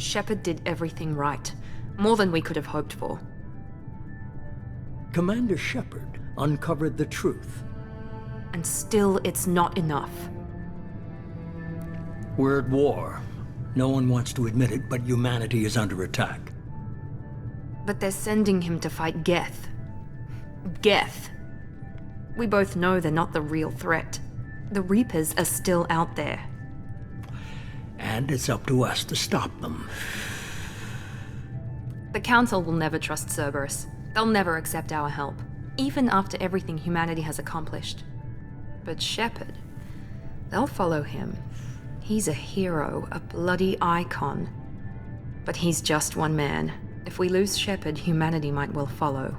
Shepard did everything right. More than we could have hoped for. Commander Shepard uncovered the truth. And still, it's not enough. We're at war. No one wants to admit it, but humanity is under attack. But they're sending him to fight Geth. Geth. We both know they're not the real threat. The Reapers are still out there. And it's up to us to stop them. The Council will never trust Cerberus. They'll never accept our help, even after everything humanity has accomplished. But Shepard, they'll follow him. He's a hero, a bloody icon. But he's just one man. If we lose Shepard, humanity might well follow.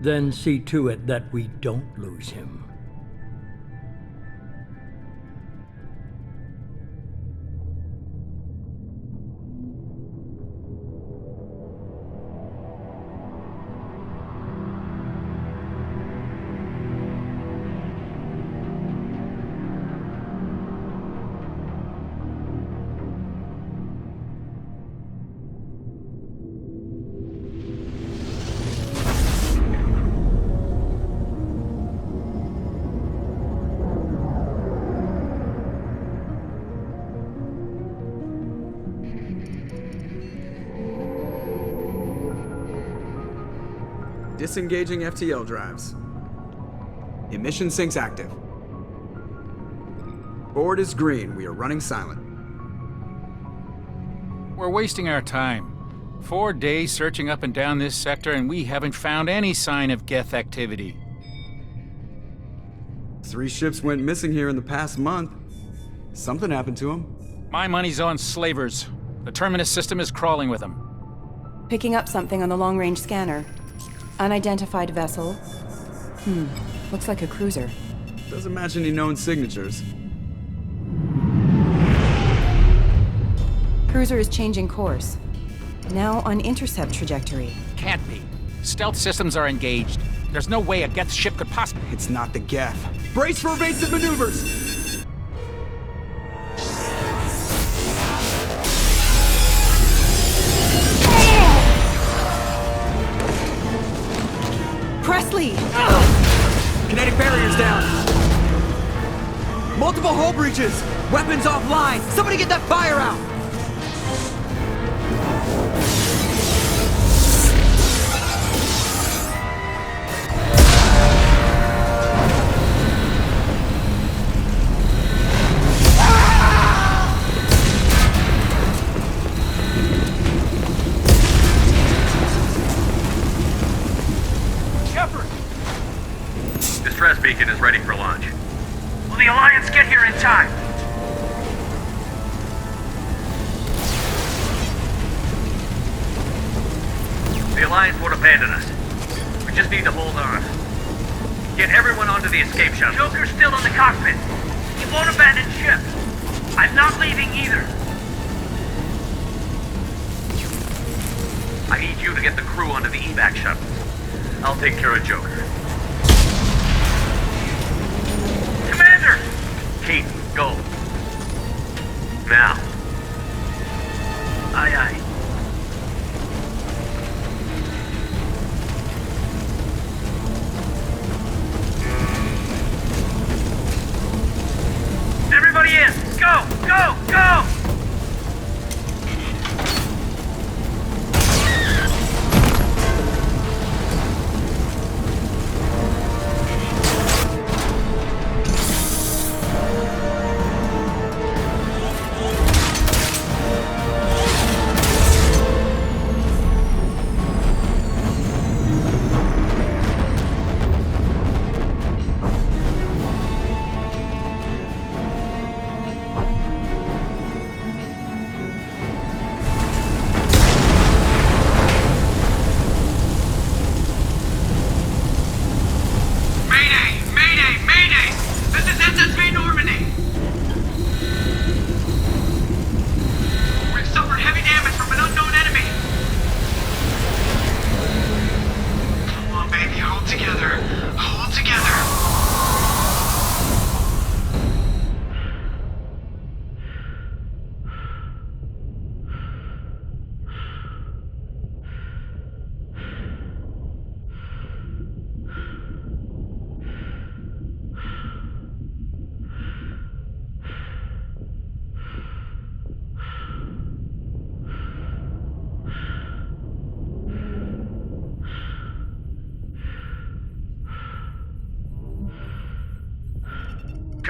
Then see to it that we don't lose him. Disengaging FTL drives. Emission sinks active. Board is green. We are running silent. We're wasting our time. 4 days searching up and down this sector, and we haven't found any sign of Geth activity. 3 ships went missing here in the past month. Something happened to them. My money's on slavers. The Terminus system is crawling with them. Picking up something on the long-range scanner. Unidentified vessel. Looks like a cruiser. Doesn't match any known signatures. Cruiser is changing course. Now on intercept trajectory. Can't be. Stealth systems are engaged. There's no way a Geth ship could possibly... It's not the Geth. Brace for evasive maneuvers! Presley! Kinetic barriers down! Multiple hull breaches! Weapons offline! Somebody get that fire out! Distress beacon is ready for launch. Will the Alliance get here in time? The Alliance won't abandon us. We just need to hold on. Get everyone onto the escape shuttle. Joker's still in the cockpit. He won't abandon ship. I'm not leaving either. I need you to get the crew onto the evac shuttle. I'll take care of Joker. Commander! Keith, go. Now. Aye, aye. Everybody in! Go! Go! Go!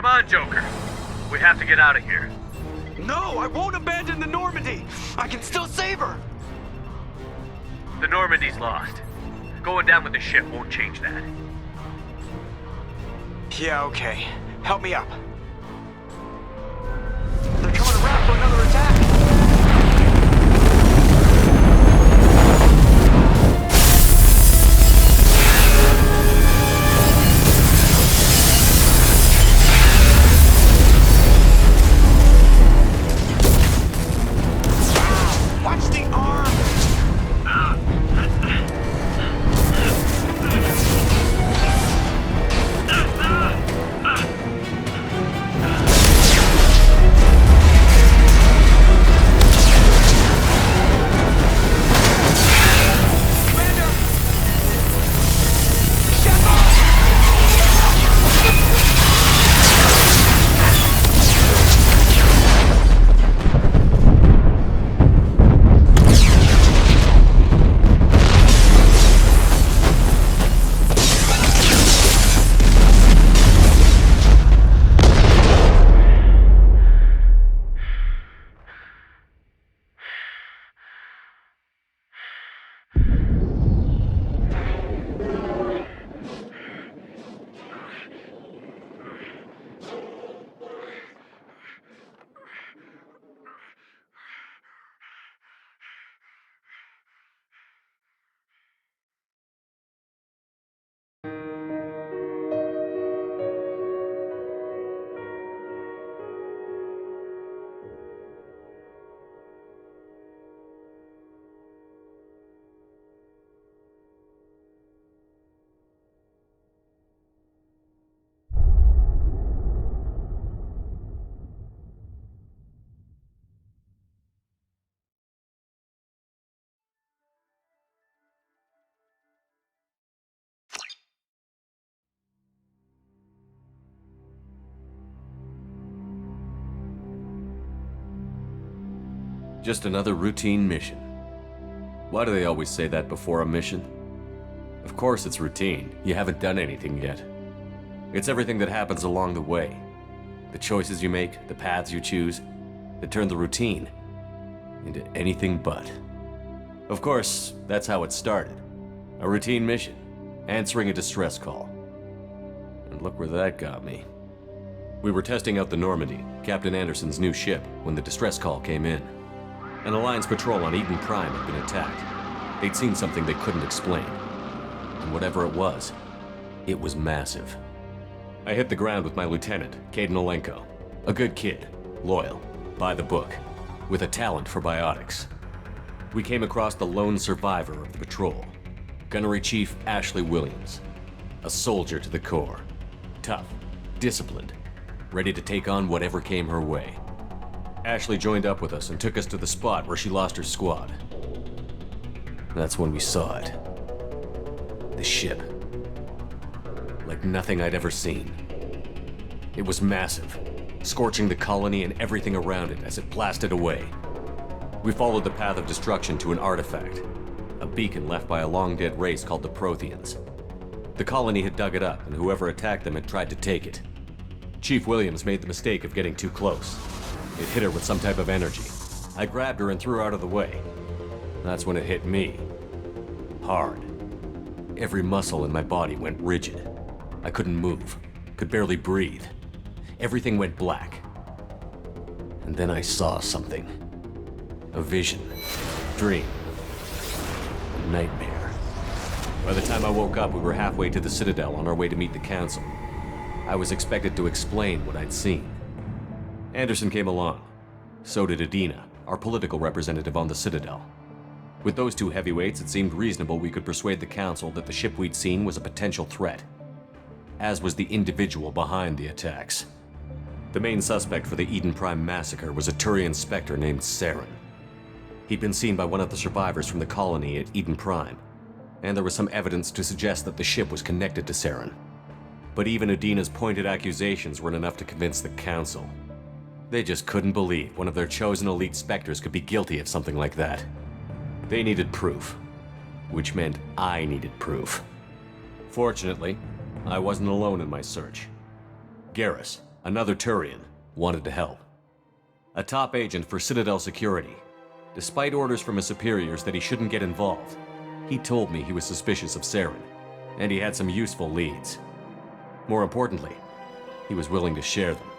Come on, Joker. We have to get out of here. No, I won't abandon the Normandy. I can still save her. The Normandy's lost. Going down with the ship won't change that. Yeah, okay. Help me up. They're coming around for another attack. Watch the arm! Just another routine mission. Why do they always say that before a mission? Of course it's routine. You haven't done anything yet. It's everything that happens along the way. The choices you make, the paths you choose, that turn the routine into anything but. Of course, that's how it started. A routine mission, answering a distress call. And look where that got me. We were testing out the Normandy, Captain Anderson's new ship, when the distress call came in. An Alliance patrol on Eden Prime had been attacked. They'd seen something they couldn't explain. And whatever it was massive. I hit the ground with my lieutenant, Caden Olenko. A good kid, loyal, by the book, with a talent for biotics. We came across the lone survivor of the patrol, Gunnery Chief Ashley Williams. A soldier to the core. Tough, disciplined, ready to take on whatever came her way. Ashley joined up with us and took us to the spot where she lost her squad. That's when we saw it. The ship. Like nothing I'd ever seen. It was massive, scorching the colony and everything around it as it blasted away. We followed the path of destruction to an artifact, a beacon left by a long-dead race called the Protheans. The colony had dug it up, and whoever attacked them had tried to take it. Chief Williams made the mistake of getting too close. It hit her with some type of energy. I grabbed her and threw her out of the way. That's when it hit me. Hard. Every muscle in my body went rigid. I couldn't move, could barely breathe. Everything went black. And then I saw something. A vision. Dream. A nightmare. By the time I woke up, we were halfway to the Citadel on our way to meet the Council. I was expected to explain what I'd seen. Anderson came along. So did Adina, our political representative on the Citadel. With those two heavyweights, it seemed reasonable we could persuade the Council that the ship we'd seen was a potential threat, as was the individual behind the attacks. The main suspect for the Eden Prime massacre was a Turian Spectre named Saren. He'd been seen by one of the survivors from the colony at Eden Prime, and there was some evidence to suggest that the ship was connected to Saren. But even Adina's pointed accusations weren't enough to convince the Council. They just couldn't believe one of their chosen elite Spectres could be guilty of something like that. They needed proof, which meant I needed proof. Fortunately, I wasn't alone in my search. Garrus, Another Turian wanted to help. A top agent for Citadel Security. Despite orders from his superiors that he shouldn't get involved, he told me he was suspicious of Saren, and he had some useful leads. More importantly, he was willing to share them.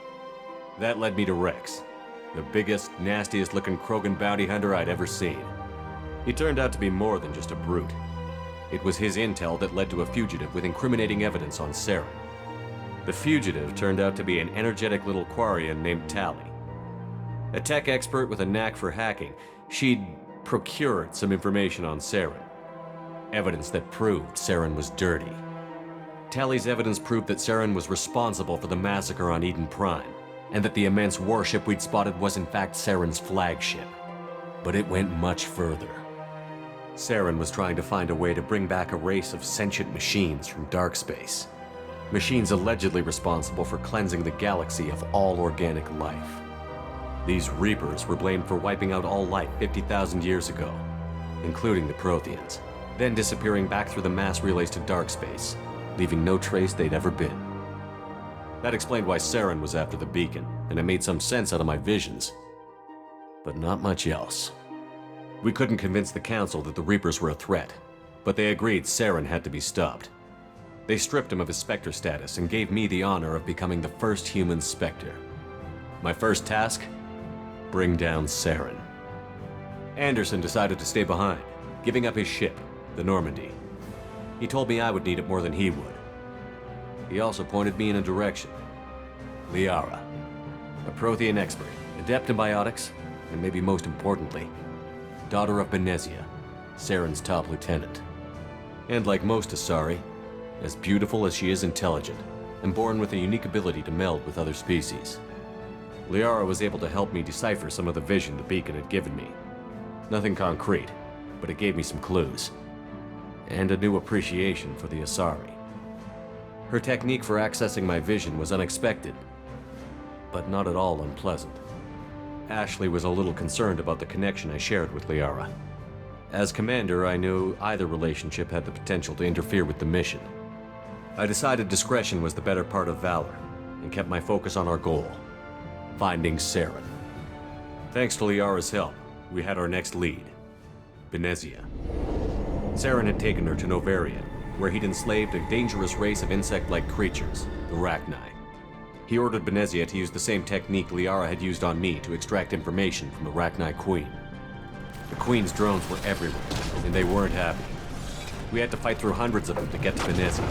That led me to Rex, the biggest, nastiest-looking Krogan bounty hunter I'd ever seen. He turned out to be more than just a brute. It was his intel that led to a fugitive with incriminating evidence on Saren. The fugitive turned out to be an energetic little Quarian named Tali. A tech expert with a knack for hacking, she'd procured some information on Saren. Evidence that proved Saren was dirty. Tali's evidence proved that Saren was responsible for the massacre on Eden Prime, and that the immense warship we'd spotted was in fact Saren's flagship. But it went much further. Saren was trying to find a way to bring back a race of sentient machines from dark space. Machines allegedly responsible for cleansing the galaxy of all organic life. These Reapers were blamed for wiping out all life 50,000 years ago, including the Protheans, then disappearing back through the mass relays to dark space, leaving no trace they'd ever been. That explained why Saren was after the beacon, and it made some sense out of my visions. But not much else. We couldn't convince the Council that the Reapers were a threat, but they agreed Saren had to be stopped. They stripped him of his Spectre status and gave me the honor of becoming the first human Spectre. My first task? Bring down Saren. Anderson decided to stay behind, giving up his ship, the Normandy. He told me I would need it more than he would. He also pointed me in a direction. Liara, a Prothean expert, adept in biotics, and maybe most importantly, daughter of Benezia, Saren's top lieutenant. And like most Asari, as beautiful as she is intelligent, and born with a unique ability to meld with other species. Liara was able to help me decipher some of the vision the beacon had given me. Nothing concrete, but it gave me some clues. And a new appreciation for the Asari. Her technique for accessing my vision was unexpected, but not at all unpleasant. Ashley was a little concerned about the connection I shared with Liara. As commander, I knew either relationship had the potential to interfere with the mission. I decided discretion was the better part of valor, and kept my focus on our goal, finding Saren. Thanks to Liara's help, we had our next lead, Benezia. Saren had taken her to Novaria, where he'd enslaved a dangerous race of insect-like creatures, the Rachni. He ordered Benezia to use the same technique Liara had used on me to extract information from the Rachni Queen. The Queen's drones were everywhere, and they weren't happy. We had to fight through hundreds of them to get to Benezia.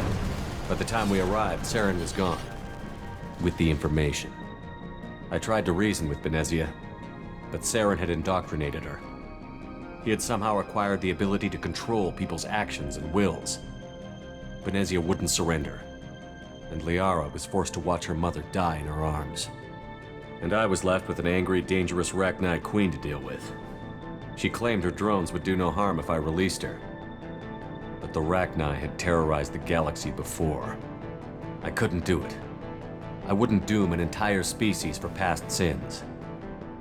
By the time we arrived, Saren was gone, with the information. I tried to reason with Benezia, but Saren had indoctrinated her. He had somehow acquired the ability to control people's actions and wills. Benezia wouldn't surrender, and Liara was forced to watch her mother die in her arms. And I was left with an angry, dangerous Rachni Queen to deal with. She claimed her drones would do no harm if I released her. But the Rachni had terrorized the galaxy before. I couldn't do it. I wouldn't doom an entire species for past sins.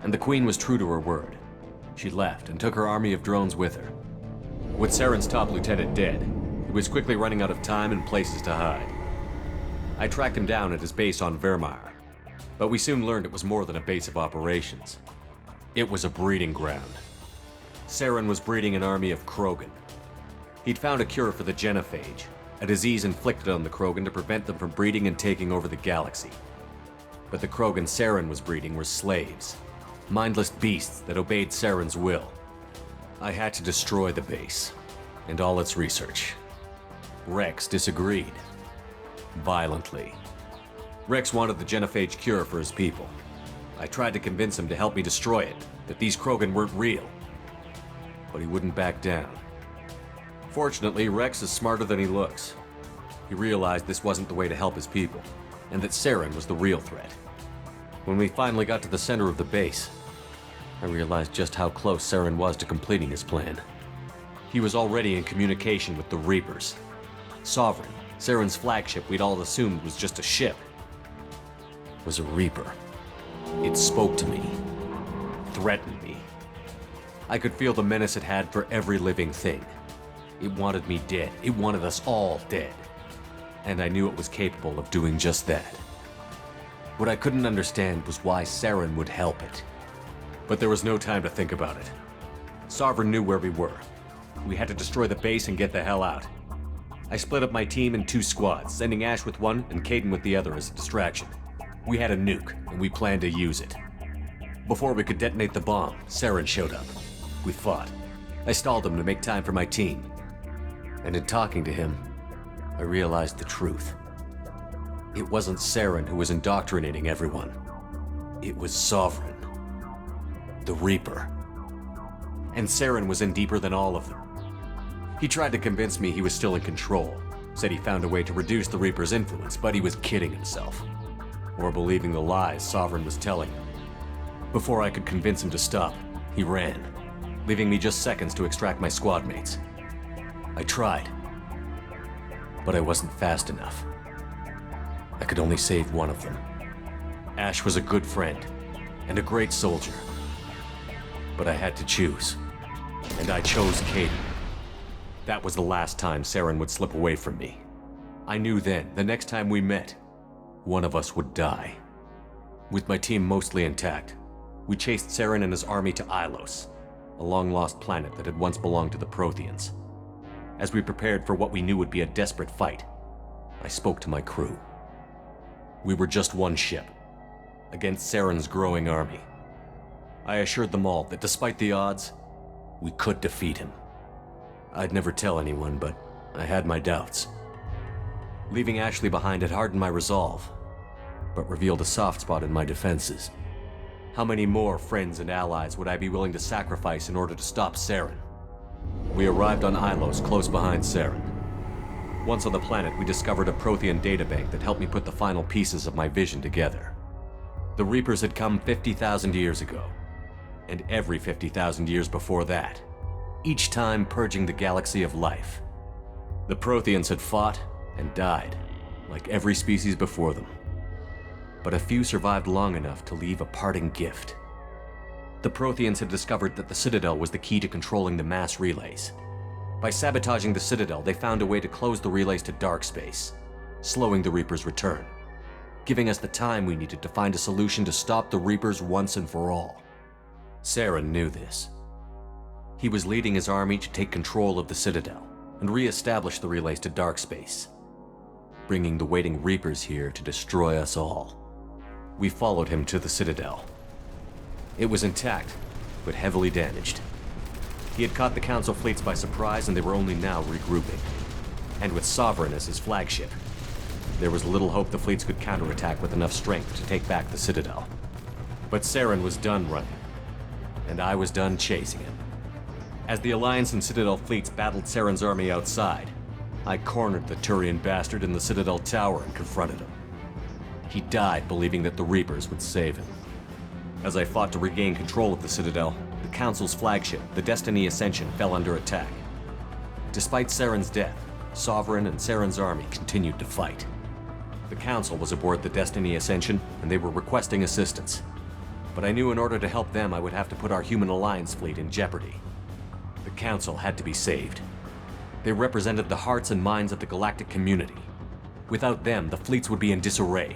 And the Queen was true to her word. She left and took her army of drones with her. With Saren's top lieutenant dead, he was quickly running out of time and places to hide. I tracked him down at his base on Vermeer, but we soon learned it was more than a base of operations. It was a breeding ground. Saren was breeding an army of Krogan. He'd found a cure for the genophage, a disease inflicted on the Krogan to prevent them from breeding and taking over the galaxy. But the Krogan Saren was breeding were slaves, mindless beasts that obeyed Saren's will. I had to destroy the base, and all its research. Rex disagreed. Violently. Rex wanted the genophage cure for his people. I tried to convince him to help me destroy it, that these Krogan weren't real. But he wouldn't back down. Fortunately, Rex is smarter than he looks. He realized this wasn't the way to help his people, and that Saren was the real threat. When we finally got to the center of the base, I realized just how close Saren was to completing his plan. He was already in communication with the Reapers. Sovereign, Saren's flagship we'd all assumed was just a ship, was a Reaper. It spoke to me, threatened me. I could feel the menace it had for every living thing. It wanted me dead. It wanted us all dead. And I knew it was capable of doing just that. What I couldn't understand was why Saren would help it. But there was no time to think about it. Sovereign knew where we were. We had to destroy the base and get the hell out. I split up my team in 2 squads, sending Ash with one and Caden with the other as a distraction. We had a nuke, and we planned to use it. Before we could detonate the bomb, Saren showed up. We fought. I stalled him to make time for my team. And in talking to him, I realized the truth. It wasn't Saren who was indoctrinating everyone. It was Sovereign. The Reaper. And Saren was in deeper than all of them. He tried to convince me he was still in control, said he found a way to reduce the Reaper's influence, but he was kidding himself. Or believing the lies Sovereign was telling him. Before I could convince him to stop, he ran, leaving me just seconds to extract my squad mates. I tried, but I wasn't fast enough. I could only save one of them. Ash was a good friend and a great soldier, but I had to choose, and I chose Caden. That was the last time Saren would slip away from me. I knew then, the next time we met, one of us would die. With my team mostly intact, we chased Saren and his army to Ilos, a long-lost planet that had once belonged to the Protheans. As we prepared for what we knew would be a desperate fight, I spoke to my crew. We were just one ship, against Saren's growing army. I assured them all that despite the odds, we could defeat him. I'd never tell anyone, but I had my doubts. Leaving Ashley behind had hardened my resolve, but revealed a soft spot in my defenses. How many more friends and allies would I be willing to sacrifice in order to stop Saren? We arrived on Ilos, close behind Saren. Once on the planet, we discovered a Prothean databank that helped me put the final pieces of my vision together. The Reapers had come 50,000 years ago, and every 50,000 years before that, each time purging the galaxy of life. The Protheans had fought and died, like every species before them. But a few survived long enough to leave a parting gift. The Protheans had discovered that the Citadel was the key to controlling the mass relays. By sabotaging the Citadel, they found a way to close the relays to dark space, slowing the Reaper's return, giving us the time we needed to find a solution to stop the Reapers once and for all. Saren knew this. He was leading his army to take control of the Citadel and re-establish the relays to dark space, bringing the waiting Reapers here to destroy us all. We followed him to the Citadel. It was intact, but heavily damaged. He had caught the Council fleets by surprise, and they were only now regrouping. And with Sovereign as his flagship, there was little hope the fleets could counterattack with enough strength to take back the Citadel. But Saren was done running, and I was done chasing him. As the Alliance and Citadel fleets battled Saren's army outside, I cornered the Turian bastard in the Citadel tower and confronted him. He died believing that the Reapers would save him. As I fought to regain control of the Citadel, the Council's flagship, the Destiny Ascension, fell under attack. Despite Saren's death, Sovereign and Saren's army continued to fight. The Council was aboard the Destiny Ascension, and they were requesting assistance. But I knew in order to help them, I would have to put our human Alliance fleet in jeopardy. The Council had to be saved. They represented the hearts and minds of the galactic community. Without them, the fleets would be in disarray.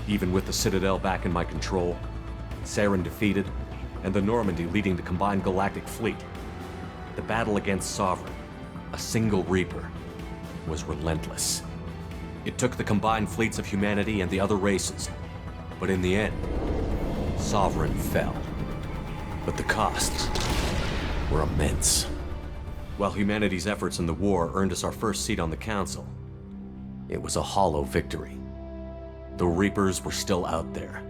Even with the Citadel back in my control, Saren defeated, and the Normandy leading the combined galactic fleet, the battle against Sovereign, a single Reaper, was relentless. It took the combined fleets of humanity and the other races, but in the end, Sovereign fell. But the costs were immense. While humanity's efforts in the war earned us our first seat on the Council, it was a hollow victory. The Reapers were still out there.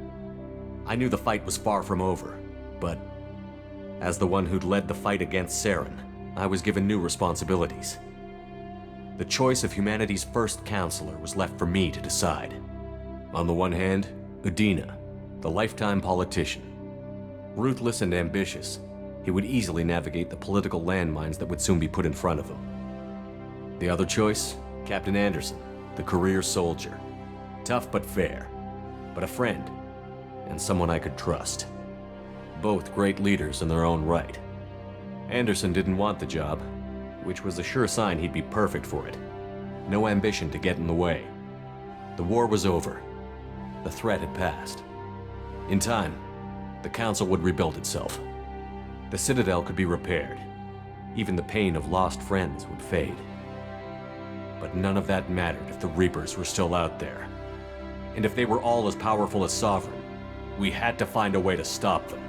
I knew the fight was far from over, but as the one who'd led the fight against Saren, I was given new responsibilities. The choice of humanity's first counselor was left for me to decide. On the one hand, Udina, the lifetime politician. Ruthless and ambitious, he would easily navigate the political landmines that would soon be put in front of him. The other choice, Captain Anderson, the career soldier. Tough but fair, but a friend, and someone I could trust. Both great leaders in their own right. Anderson didn't want the job, which was a sure sign he'd be perfect for it. No ambition to get in the way. The war was over. The threat had passed. In time, the Council would rebuild itself. The Citadel could be repaired. Even the pain of lost friends would fade. But none of that mattered if the Reapers were still out there. And if they were all as powerful as Sovereign, we had to find a way to stop them.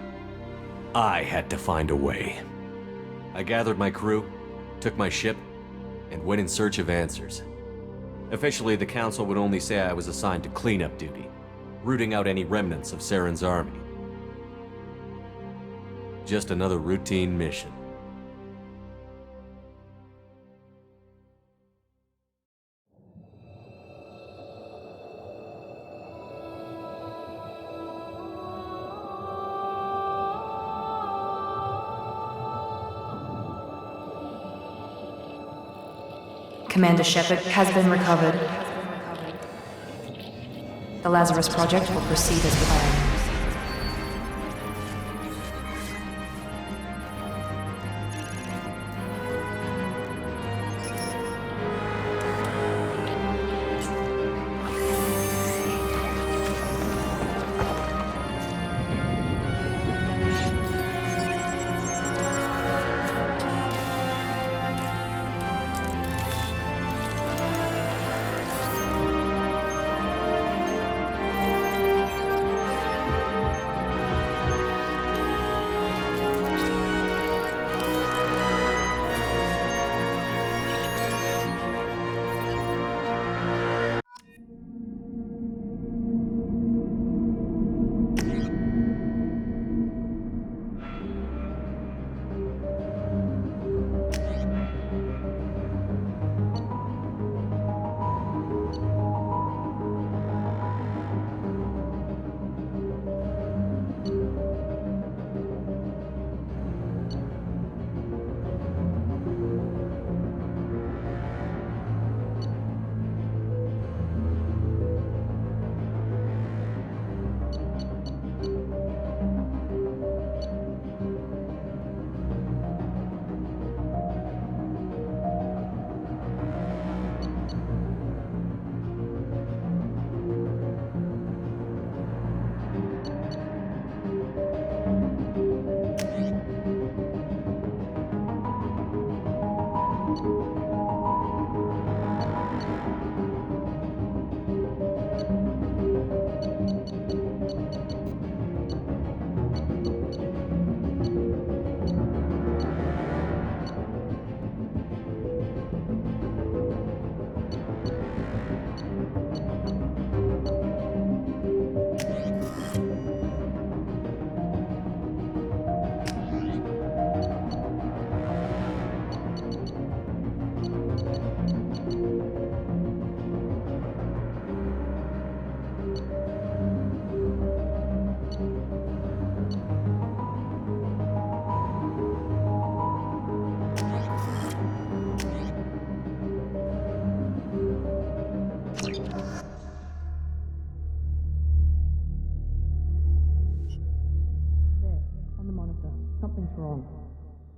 I had to find a way. I gathered my crew, took my ship, and went in search of answers. Officially, the Council would only say I was assigned to cleanup duty, rooting out any remnants of Saren's army. Just another routine mission. Commander Shepard has been recovered. The Lazarus Project will proceed as planned.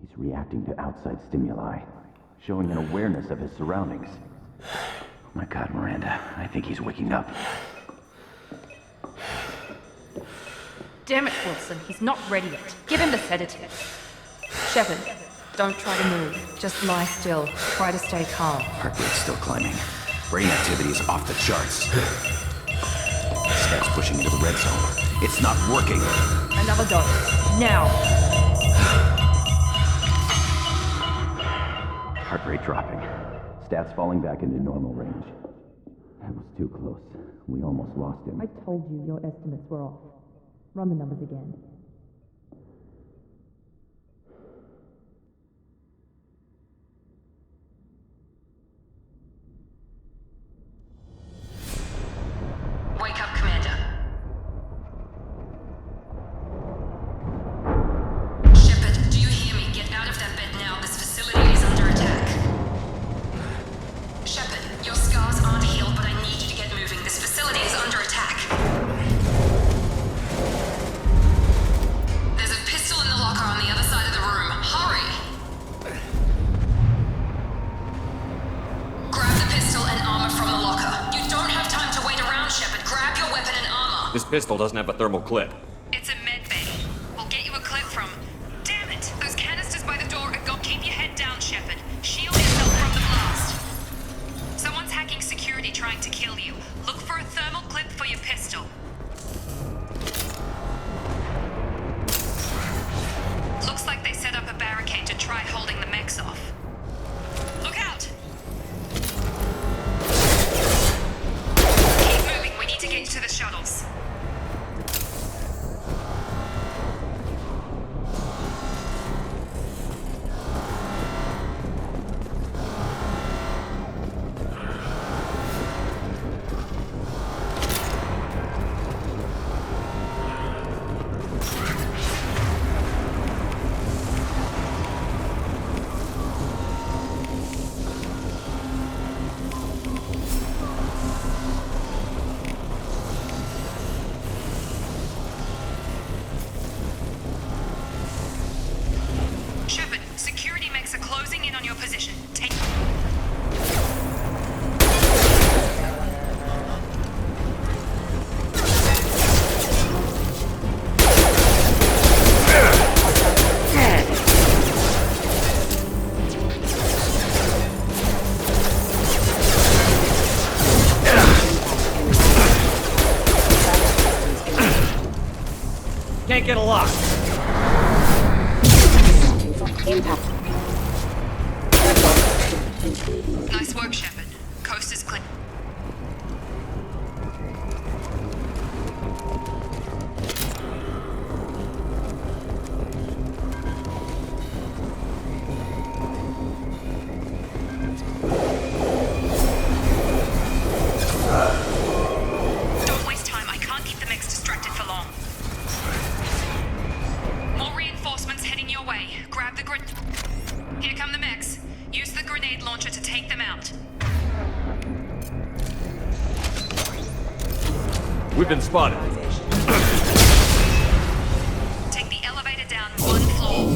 He's reacting to outside stimuli, showing an awareness of his surroundings. Oh my God, Miranda, I think he's waking up. Damn it, Wilson, he's not ready yet. Give him the sedative. Shepard, don't try to move. Just lie still. Try to stay calm. Heart rate's still climbing. Brain activity is off the charts. Scout's pushing into the red zone. It's not working. Another dose. Now. Heart rate dropping. Stats falling back into normal range. That was too close. We almost lost him. I told you your estimates were off. Run the numbers again. Wake up, Commander. Shepard, do you hear me? Get out of that bed now. This facility is under attack. Shepard, your scars aren't healed, but I need you to get moving. This facility is under attack. This pistol doesn't have a thermal clip. It's a med bay. We'll get you a clip from... Damn it! Those canisters by the door are gone. Keep your head down, Shepard. Shield yourself from the blast. Someone's hacking security trying to kill you. Look for a thermal clip for your pistol. Looks like they set up a barricade to try holding the mechs off. Look out! Keep moving. We need to get to the shuttles. Shepard, security mechs are closing in on your position. Take... Can't get a lock. Impact. Nice work, Shepard. Coast is clear. Don't waste time. I can't keep the mechs distracted for long. More reinforcements heading your way. Grab the grenade. Here come the mechs. Use the grenade launcher to take them out. We've been spotted. Take the elevator down one floor.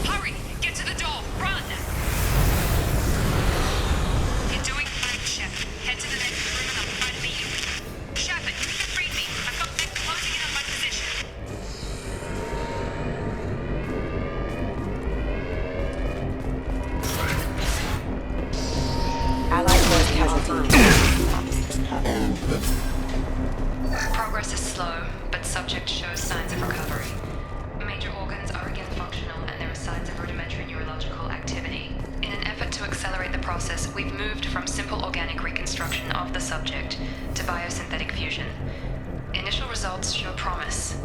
Hurry! Get to the door! Run! You're doing fine, Shepard. Head to the next room and I'll try to meet you. Shepard, read me. I've got men closing in on my position. Allied force casualty. Progress is slow, but subject shows signs of recovery. Major organs are again functional and there are signs of rudimentary neurological activity. In an effort to accelerate the process, we've moved from simple organic reconstruction of the subject to biosynthetic fusion. Initial results show promise.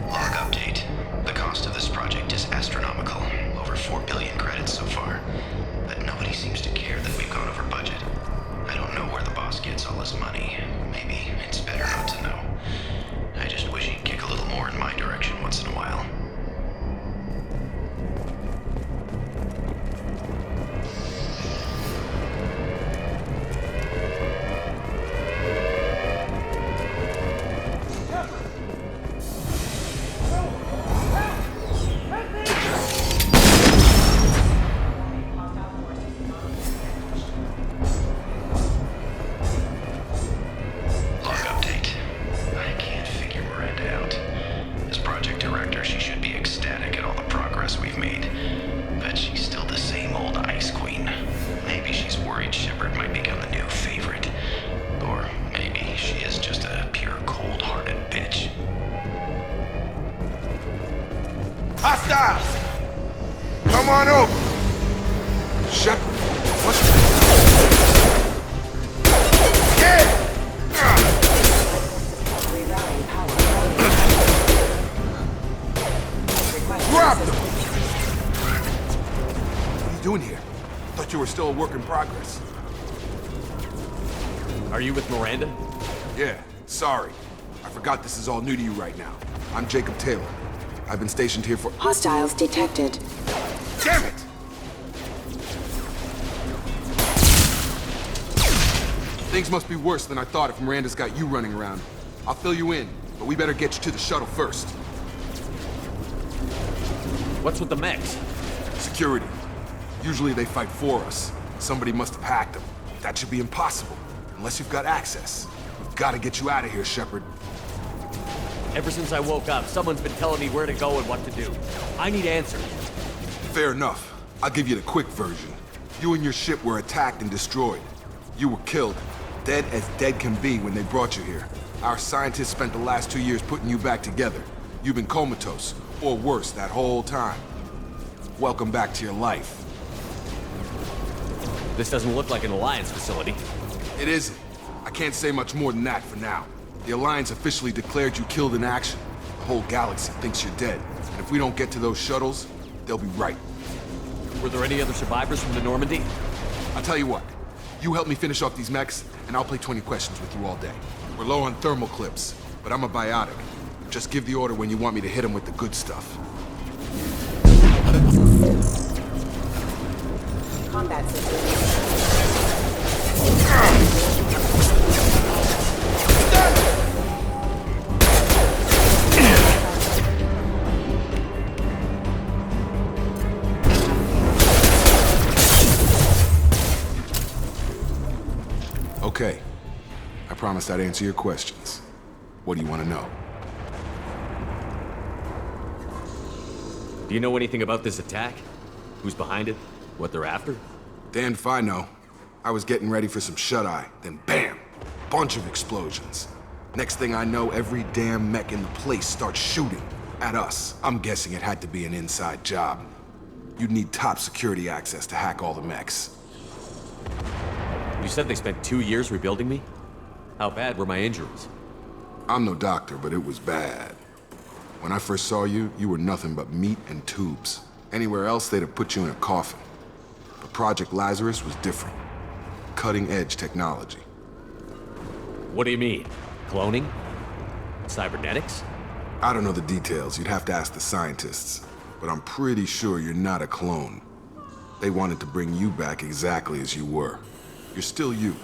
Log update. The cost of this project is astronomical. Over 4 billion credits so far. But nobody seems to care that we've gone over budget. I don't know where the boss gets all his money. Maybe it's better not to know. I just wish he'd kick a little more in my direction once in a while. Log update. I can't figure Miranda out. As project director, she should be ecstatic at all the progress we've made. But she's still the same old ice queen. Maybe she's worried Shepard might become the new favorite. Or maybe she is just a pure cold-hearted bitch. Hostiles! Come on over! Shepard, what's... Yeah! Drop them! What are you doing here? Thought you were still a work in progress. Are you with Miranda? Yeah, sorry. I forgot this is all new to you right now. I'm Jacob Taylor. I've been stationed here for... Hostiles detected. Damn it! Things must be worse than I thought if Miranda's got you running around. I'll fill you in. but we better get you to the shuttle first. What's with the mechs? Security. Usually they fight for us. Somebody must have hacked them. That should be impossible, unless you've got access. We've got to get you out of here, Shepard. Ever since I woke up, someone's been telling me where to go and what to do. I need answers. Fair enough. I'll give you the quick version. You and your ship were attacked and destroyed. You were killed. Dead as dead can be when they brought you here. Our scientists spent the last 2 years putting you back together. You've been comatose, or worse, that whole time. Welcome back to your life. This doesn't look like an Alliance facility. It isn't. I can't say much more than that for now. The Alliance officially declared you killed in action. The whole galaxy thinks you're dead. And if we don't get to those shuttles, they'll be right. Were there any other survivors from the Normandy? I'll tell you what. You help me finish off these mechs, and I'll play 20 questions with you all day. We're low on thermal clips, but I'm a biotic. Just give the order when you want me to hit them with the good stuff. Combat system. Okay. I promised I'd answer your questions. What do you want to know? Do you know anything about this attack? Who's behind it? What they're after? Damned if I know. I was getting ready for some shut-eye, then bam! Bunch of explosions. Next thing I know, every damn mech in the place starts shooting at us. I'm guessing it had to be an inside job. You'd need top security access to hack all the mechs. You said they spent 2 years rebuilding me? How bad were my injuries? I'm no doctor, but it was bad. When I first saw you, you were nothing but meat and tubes. Anywhere else, they'd have put you in a coffin. But Project Lazarus was different. Cutting-edge technology. What do you mean? Cloning? Cybernetics? I don't know the details. You'd have to ask the scientists. But I'm pretty sure you're not a clone. They wanted to bring you back exactly as you were. You're still you.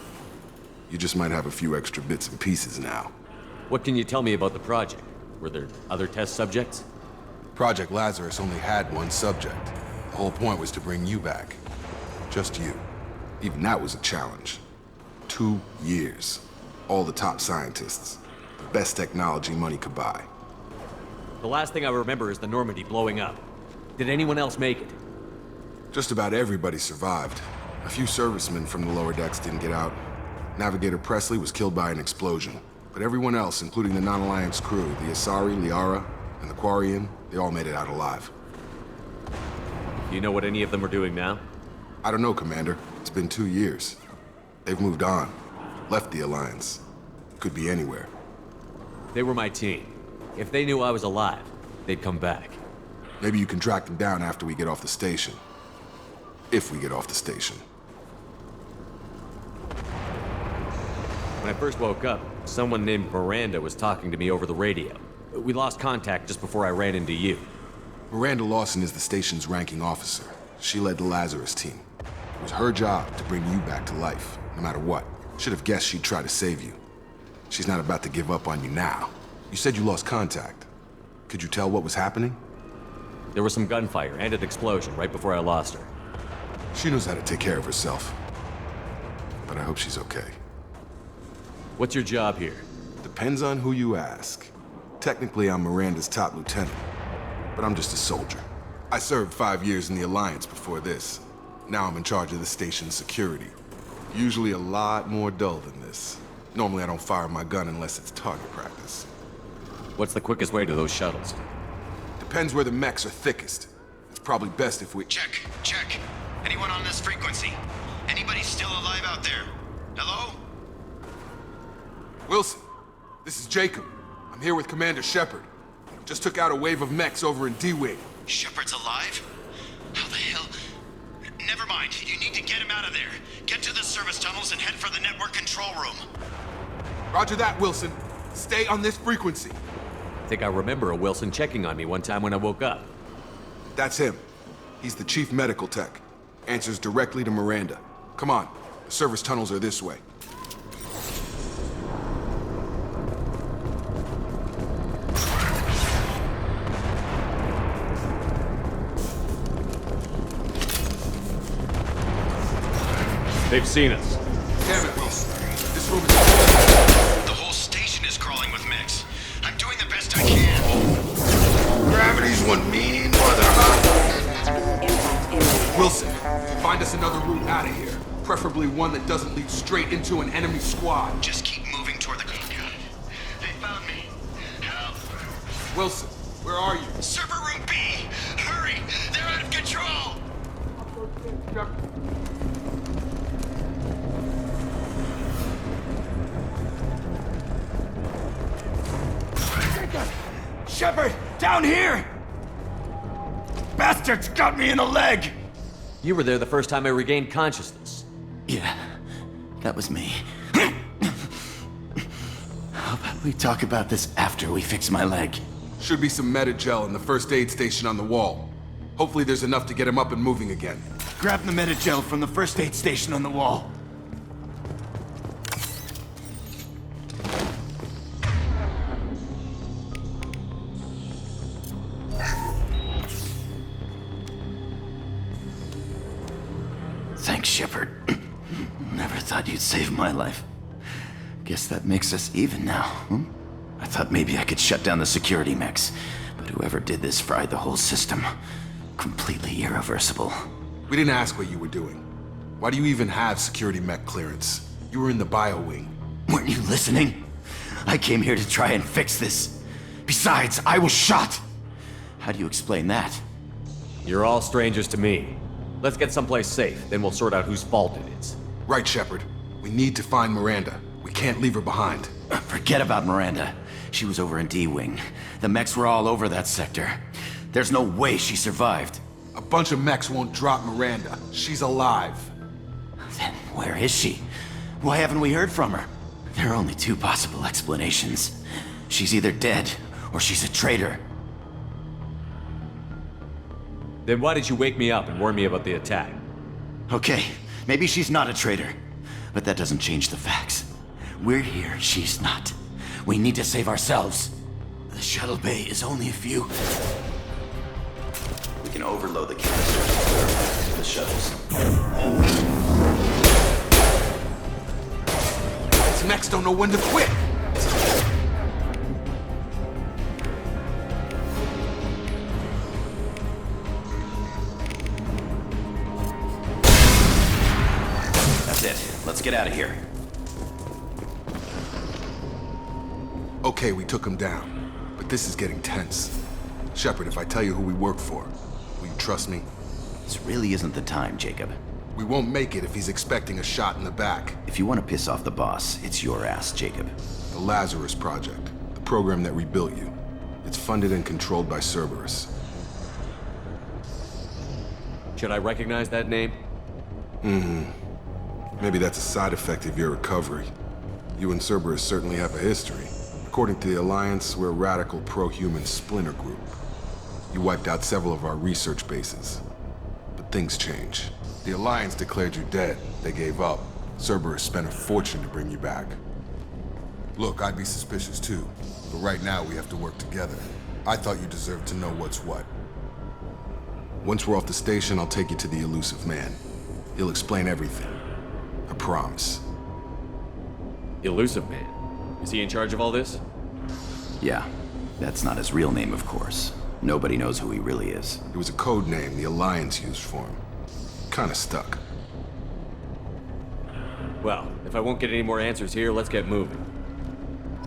You just might have a few extra bits and pieces now. What can you tell me about the project? Were there other test subjects? Project Lazarus only had one subject. The whole point was to bring you back. Just you. Even that was a challenge. 2 years. All the top scientists. The best technology money could buy. The last thing I remember is the Normandy blowing up. Did anyone else make it? Just about everybody survived. A few servicemen from the lower decks didn't get out. Navigator Presley was killed by an explosion. But everyone else, including the non-Alliance crew, the Asari, Liara, and the Quarian, they all made it out alive. Do you know what any of them are doing now? I don't know, Commander. It's been 2 years. They've moved on. Left the Alliance. Could be anywhere. They were my team. If they knew I was alive, they'd come back. Maybe you can track them down after we get off the station. If we get off the station. When I first woke up, someone named Miranda was talking to me over the radio. We lost contact just before I ran into you. Miranda Lawson is the station's ranking officer. She led the Lazarus team. It was her job to bring you back to life, no matter what. Should have guessed she'd try to save you. She's not about to give up on you now. You said you lost contact. Could you tell what was happening? There was some gunfire and an explosion right before I lost her. She knows how to take care of herself. But I hope she's okay. What's your job here? Depends on who you ask. Technically, I'm Miranda's top lieutenant. But I'm just a soldier. I served 5 years in the Alliance before this. Now I'm in charge of the station's security. Usually a lot more dull than this. Normally I don't fire my gun unless it's target practice. What's the quickest way to those shuttles? Depends where the mechs are thickest. It's probably best if we... Check. Anyone on this frequency? Anybody still alive out there? Hello? Wilson, this is Jacob. I'm here with Commander Shepard. Just took out a wave of mechs over in D-Wing. Shepard's alive? How the hell? Never mind. You need to get him out of there. Get to the service tunnels and head for the network control room. Roger that, Wilson. Stay on this frequency. I think I remember a Wilson checking on me one time when I woke up. That's him. He's the chief medical tech. Answers directly to Miranda. Come on. The service tunnels are this way. They've seen us. Damn it, Wilson. This room is... The whole station is crawling with mechs. I'm doing the best I can. Gravity's one mean mother, huh? Wilson, find us another route out of here. Preferably one that doesn't lead straight into an enemy squad. Just keep moving toward the courtyard. They found me. Help. Wilson, where are you? Server room B! Hurry! They're out of control! Shepard! Down here! Bastards got me in the leg! You were there the first time I regained consciousness. Yeah, that was me. How about we talk about this after we fix my leg? Should be some Medi-gel in the first aid station on the wall. Hopefully there's enough to get him up and moving again. Grab the Medi-gel from the first aid station on the wall. Thanks, Shepard. Never thought you'd save my life. Guess that makes us even now, hmm? I thought maybe I could shut down the security mechs, but whoever did this fried the whole system. Completely irreversible. We didn't ask what you were doing. Why do you even have security mech clearance? You were in the bio wing. Weren't you listening? I came here to try and fix this. Besides, I was shot! How do you explain that? You're all strangers to me. Let's get someplace safe, then we'll sort out whose fault it is. Right, Shepard. We need to find Miranda. We can't leave her behind. Forget about Miranda. She was over in D-Wing. The mechs were all over that sector. There's no way she survived. A bunch of mechs won't drop Miranda. She's alive. Then where is she? Why haven't we heard from her? There are only two possible explanations. She's either dead, or she's a traitor. Then why did you wake me up and warn me about the attack? Okay, maybe she's not a traitor. But that doesn't change the facts. We're here, she's not. We need to save ourselves. The shuttle bay is only a few. We can overload the canisters to the shuttles. These mechs don't know when to quit. That's it. Let's get out of here. Okay, we took him down. But this is getting tense. Shepard, if I tell you who we work for, will you trust me? This really isn't the time, Jacob. We won't make it if he's expecting a shot in the back. If you want to piss off the boss, it's your ass, Jacob. The Lazarus Project, the program that rebuilt you. It's funded and controlled by Cerberus. Should I recognize that name? Maybe that's a side effect of your recovery. You and Cerberus certainly have a history. According to the Alliance, we're a radical pro-human splinter group. You wiped out several of our research bases. But things change. The Alliance declared you dead. They gave up. Cerberus spent a fortune to bring you back. Look, I'd be suspicious too. But right now, we have to work together. I thought you deserved to know what's what. Once we're off the station, I'll take you to the elusive man. He'll explain everything. I promise. Elusive Man. Is he in charge of all this? Yeah. That's not his real name, of course. Nobody knows who he really is. It was a code name the Alliance used for him. Kinda stuck. Well, if I won't get any more answers here, let's get moving.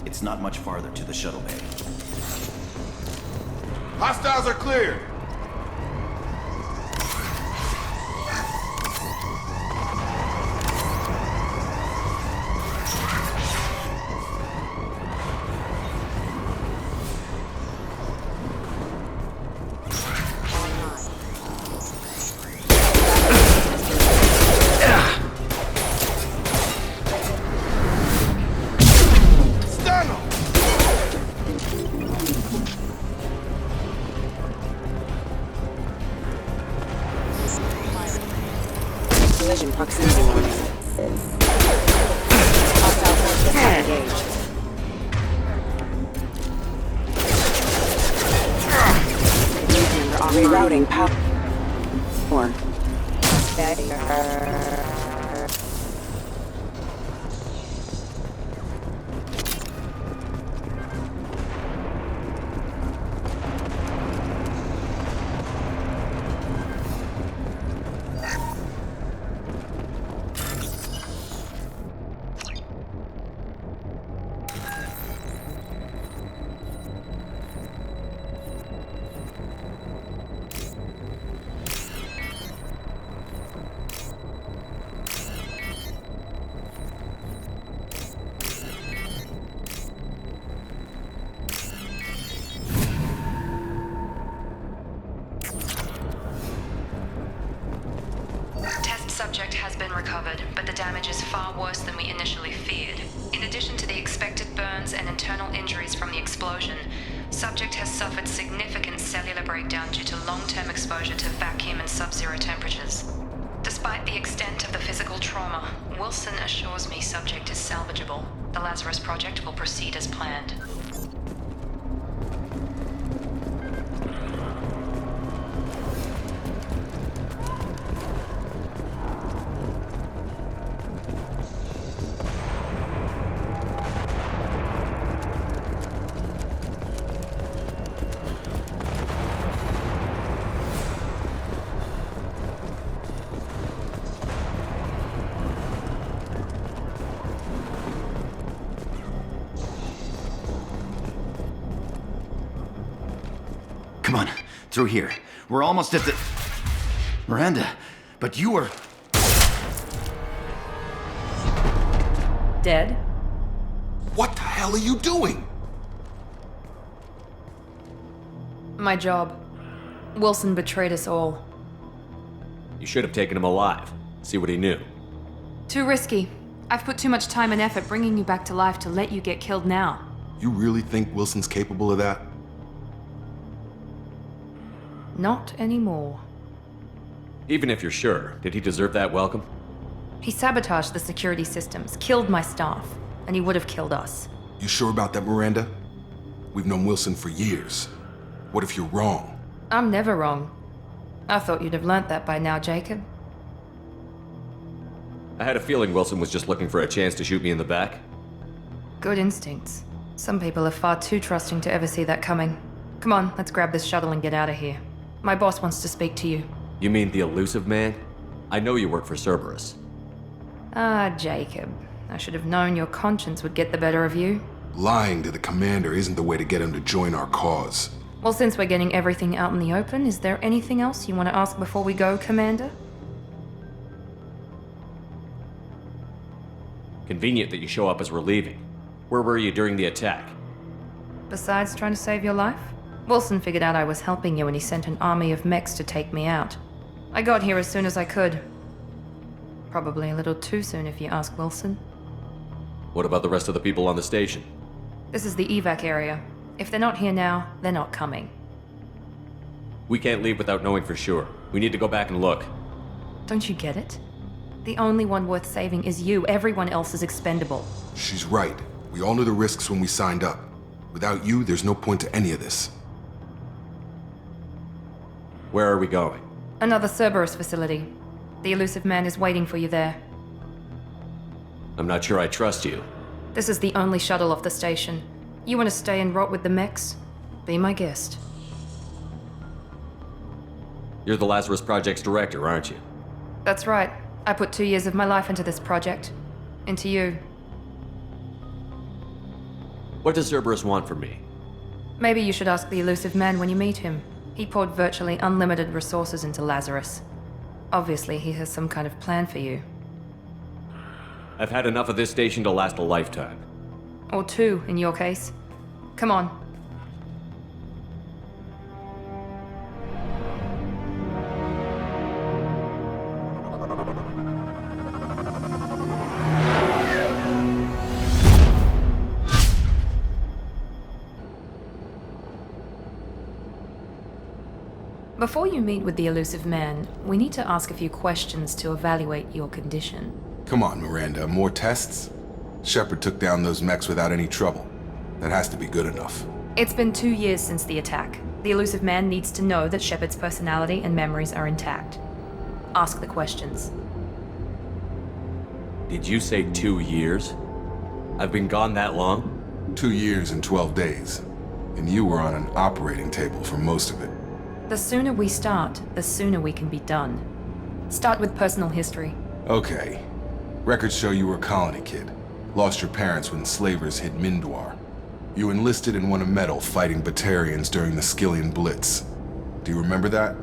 It's not much farther to the shuttle bay. Hostiles are cleared! Collision proximity warning. Hostile forces engaged. Rerouting power. been recovered, but the damage is far worse than we initially feared. In addition to the expected burns and internal injuries from the explosion, subject has suffered significant cellular breakdown due to long-term exposure to vacuum and sub-zero temperatures. Despite the extent of the physical trauma, Wilson assures me subject is salvageable. The Lazarus Project will proceed as planned. Come on, through here. We're almost at the... Miranda, but you were... Dead? What the hell are you doing? My job. Wilson betrayed us all. You should have taken him alive. See what he knew. Too risky. I've put too much time and effort bringing you back to life to let you get killed now. You really think Wilson's capable of that? Not anymore. Even if you're sure, did he deserve that welcome? He sabotaged the security systems, killed my staff, and he would have killed us. You sure about that, Miranda? We've known Wilson for years. What if you're wrong? I'm never wrong. I thought you'd have learnt that by now, Jacob. I had a feeling Wilson was just looking for a chance to shoot me in the back. Good instincts. Some people are far too trusting to ever see that coming. Come on, let's grab this shuttle and get out of here. My boss wants to speak to you. You mean the elusive man? I know you work for Cerberus. Ah, Jacob. I should have known your conscience would get the better of you. Lying to the commander isn't the way to get him to join our cause. Well, since we're getting everything out in the open, is there anything else you want to ask before we go, Commander? Convenient that you show up as we're leaving. Where were you during the attack? Besides trying to save your life? Wilson figured out I was helping you and he sent an army of mechs to take me out. I got here as soon as I could. Probably a little too soon if you ask Wilson. What about the rest of the people on the station? This is the evac area. If they're not here now, they're not coming. We can't leave without knowing for sure. We need to go back and look. Don't you get it? The only one worth saving is you. Everyone else is expendable. She's right. We all knew the risks when we signed up. Without you, there's no point to any of this. Where are we going? Another Cerberus facility. The elusive man is waiting for you there. I'm not sure I trust you. This is the only shuttle off the station. You want to stay and rot with the mechs? Be my guest. You're the Lazarus Project's director, aren't you? That's right. I put 2 years of my life into this project. Into you. What does Cerberus want from me? Maybe you should ask the elusive man when you meet him. He poured virtually unlimited resources into Lazarus. Obviously, he has some kind of plan for you. I've had enough of this station to last a lifetime. Or 2, in your case. Come on. Before you meet with the elusive man, we need to ask a few questions to evaluate your condition. Come on, Miranda, more tests? Shepard took down those mechs without any trouble. That has to be good enough. It's been 2 years since the attack. The elusive man needs to know that Shepard's personality and memories are intact. Ask the questions. Did you say 2 years? I've been gone that long? 2 years and 12 days. And you were on an operating table for most of it. The sooner we start, the sooner we can be done. Start with personal history. Okay. Records show you were a colony kid. Lost your parents when slavers hid Mindwar. You enlisted and won a medal fighting Batarians during the Skillian Blitz. Do you remember that?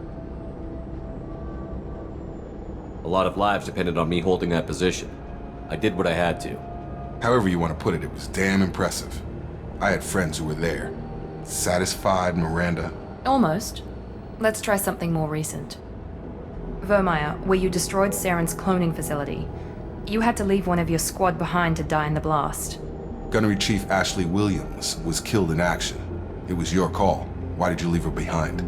A lot of lives depended on me holding that position. I did what I had to. However you want to put it, it was damn impressive. I had friends who were there. Satisfied, Miranda? Almost. Let's try something more recent. Vermeer, where you destroyed Saren's cloning facility. You had to leave one of your squad behind to die in the blast. Gunnery Chief Ashley Williams was killed in action. It was your call. Why did you leave her behind?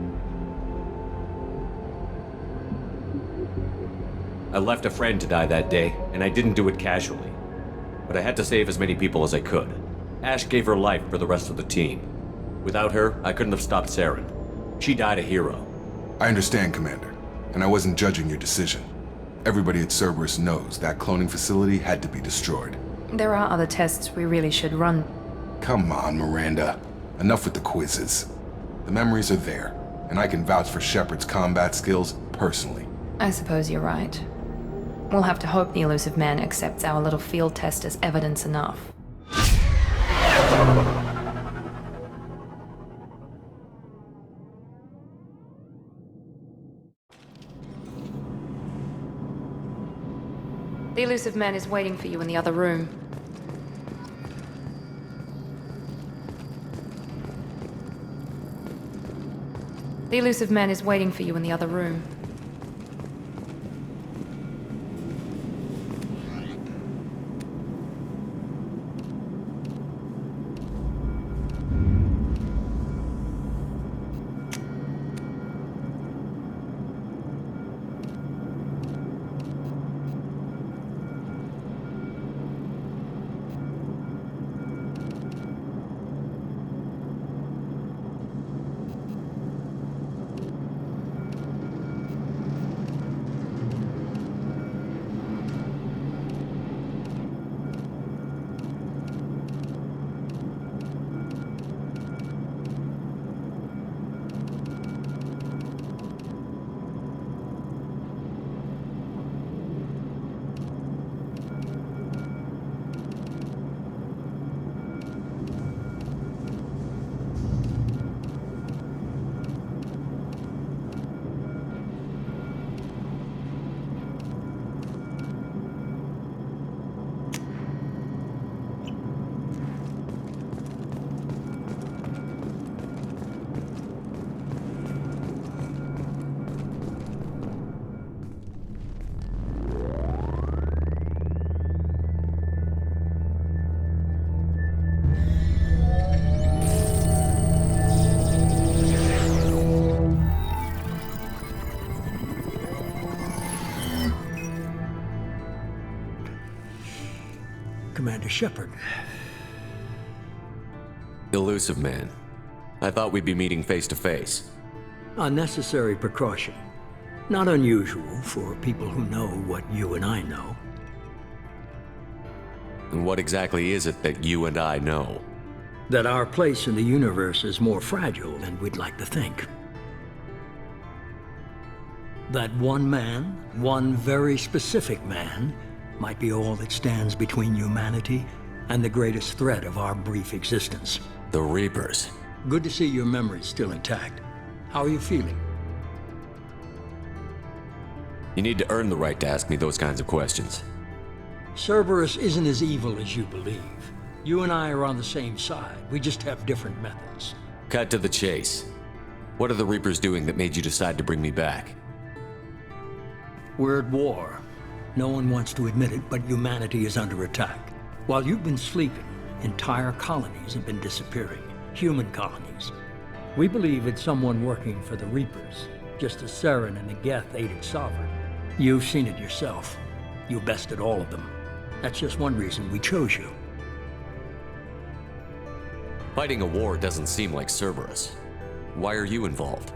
I left a friend to die that day, and I didn't do it casually. But I had to save as many people as I could. Ash gave her life for the rest of the team. Without her, I couldn't have stopped Saren. She died a hero. I understand, Commander, and I wasn't judging your decision. Everybody at Cerberus knows that cloning facility had to be destroyed. There are other tests we really should run. Come on, Miranda. Enough with the quizzes. The memories are there, and I can vouch for Shepard's combat skills personally. I suppose you're right. We'll have to hope the elusive man accepts our little field test as evidence enough. The elusive man is waiting for you in the other room. The elusive man is waiting for you in the other room. Commander Shepard. Elusive man. I thought we'd be meeting face to face. A necessary precaution. Not unusual for people who know what you and I know. And what exactly is it that you and I know? That our place in the universe is more fragile than we'd like to think. That one man, one very specific man, might be all that stands between humanity and the greatest threat of our brief existence. The Reapers. Good to see your memory's still intact. How are you feeling? You need to earn the right to ask me those kinds of questions. Cerberus isn't as evil as you believe. You and I are on the same side. We just have different methods. Cut to the chase. What are the Reapers doing that made you decide to bring me back? We're at war. No one wants to admit it, but humanity is under attack. While you've been sleeping, entire colonies have been disappearing. Human colonies. We believe it's someone working for the Reapers, just as Saren and the Geth aided Sovereign. You've seen it yourself. You bested all of them. That's just one reason we chose you. Fighting a war doesn't seem like Cerberus. Why are you involved?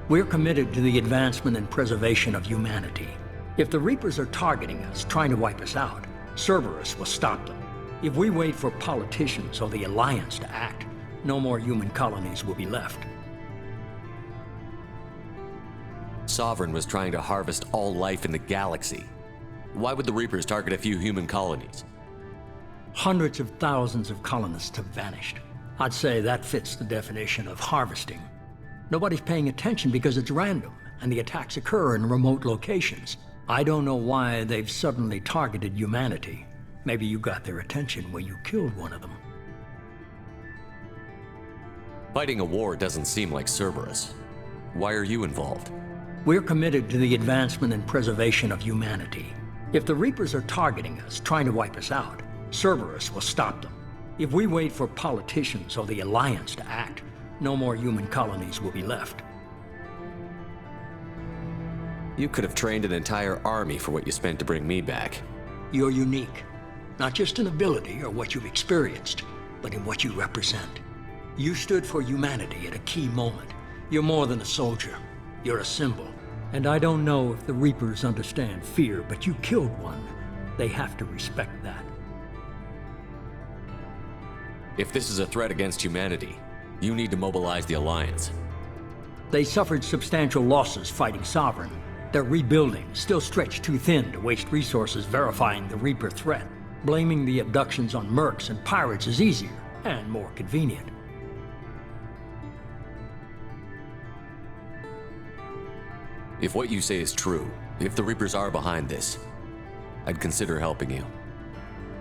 We're committed to the advancement and preservation of humanity. If the Reapers are targeting us, trying to wipe us out, Cerberus will stop them. If we wait for politicians or the Alliance to act, no more human colonies will be left. Sovereign was trying to harvest all life in the galaxy. Why would the Reapers target a few human colonies? Hundreds of thousands of colonists have vanished. I'd say that fits the definition of harvesting. Nobody's paying attention because it's random, and the attacks occur in remote locations. I don't know why they've suddenly targeted humanity. Maybe you got their attention when you killed one of them. Fighting a war doesn't seem like Cerberus. Why are you involved? We're committed to the advancement and preservation of humanity. If the Reapers are targeting us, trying to wipe us out, Cerberus will stop them. If we wait for politicians or the Alliance to act, no more human colonies will be left. You could have trained an entire army for what you spent to bring me back. You're unique, not just in ability or what you've experienced, but in what you represent. You stood for humanity at a key moment. You're more than a soldier. You're a symbol. And I don't know if the Reapers understand fear, but you killed one. They have to respect that. If this is a threat against humanity, you need to mobilize the Alliance. They suffered substantial losses fighting Sovereign. Their rebuilding, still stretched too thin to waste resources verifying the Reaper threat. Blaming the abductions on mercs and pirates is easier and more convenient. If what you say is true, if the Reapers are behind this, I'd consider helping you.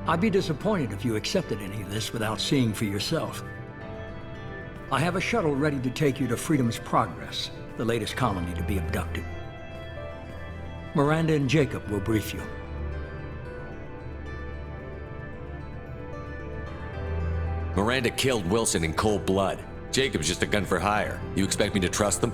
I'd be disappointed if you accepted any of this without seeing for yourself. I have a shuttle ready to take you to Freedom's Progress, the latest colony to be abducted. Miranda and Jacob will brief you. Miranda killed Wilson in cold blood. Jacob's just a gun for hire. You expect me to trust them?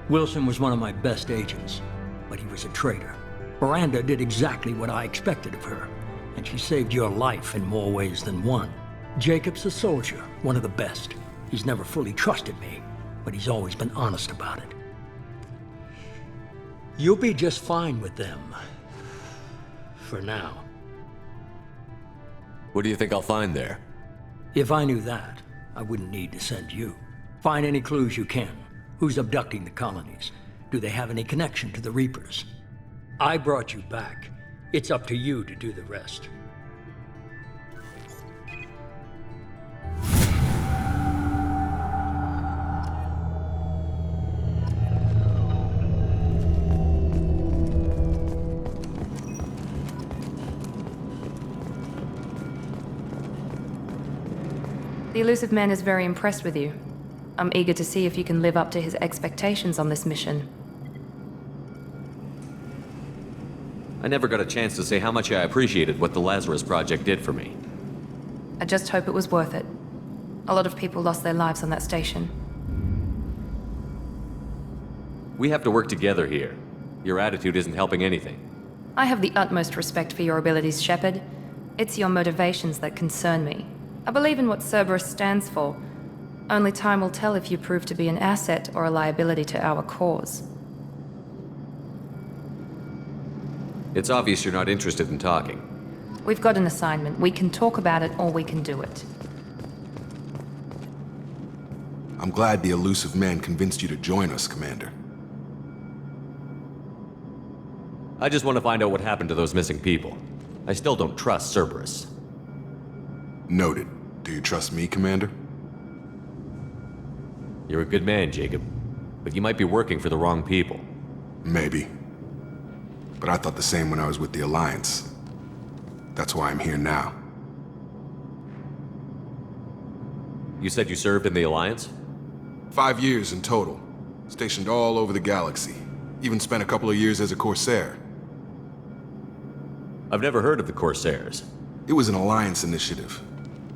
Wilson was one of my best agents, but he was a traitor. Miranda did exactly what I expected of her, and she saved your life in more ways than one. Jacob's a soldier, one of the best. He's never fully trusted me, but he's always been honest about it. You'll be just fine with them. For now. What do you think I'll find there? If I knew that, I wouldn't need to send you. Find any clues you can. Who's abducting the colonies? Do they have any connection to the Reapers? I brought you back. It's up to you to do the rest. The elusive man is very impressed with you. I'm eager to see if you can live up to his expectations on this mission. I never got a chance to say how much I appreciated what the Lazarus Project did for me. I just hope it was worth it. A lot of people lost their lives on that station. We have to work together here. Your attitude isn't helping anything. I have the utmost respect for your abilities, Shepard. It's your motivations that concern me. I believe in what Cerberus stands for. Only time will tell if you prove to be an asset or a liability to our cause. It's obvious you're not interested in talking. We've got an assignment. We can talk about it or we can do it. I'm glad the elusive man convinced you to join us, Commander. I just want to find out what happened to those missing people. I still don't trust Cerberus. Noted. Do you trust me, Commander? You're a good man, Jacob. But you might be working for the wrong people. Maybe. But I thought the same when I was with the Alliance. That's why I'm here now. You said you served in the Alliance? 5 years in total. Stationed all over the galaxy. Even spent a couple of years as a Corsair. I've never heard of the Corsairs. It was an Alliance initiative.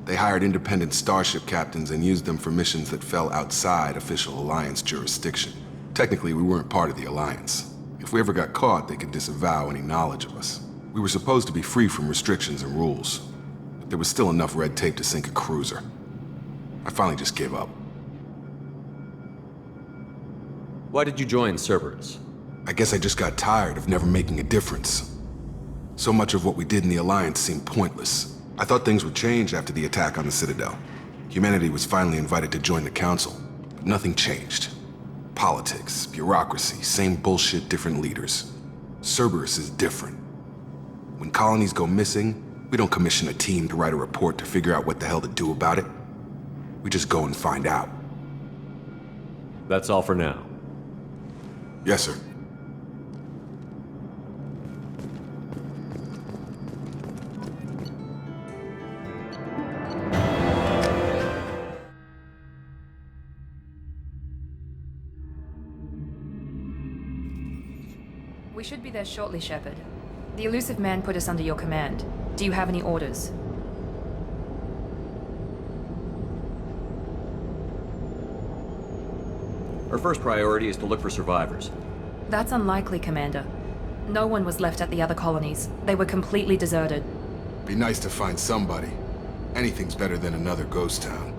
They hired independent starship captains and used them for missions that fell outside official Alliance jurisdiction. Technically, we weren't part of the Alliance. If we ever got caught, they could disavow any knowledge of us. We were supposed to be free from restrictions and rules, but there was still enough red tape to sink a cruiser. I finally just gave up. Why did you join Cerberus? I guess I just got tired of never making a difference. So much of what we did in the Alliance seemed pointless. I thought things would change after the attack on the Citadel. Humanity was finally invited to join the Council, but nothing changed. Politics, bureaucracy, same bullshit, different leaders. Cerberus is different. When colonies go missing, we don't commission a team to write a report to figure out what the hell to do about it. We just go and find out. That's all for now. Yes, sir. should be there shortly, Shepard. The elusive man put us under your command. Do you have any orders? Our first priority is to look for survivors. That's unlikely, Commander. No one was left at the other colonies. They were completely deserted. Be nice to find somebody. Anything's better than another ghost town.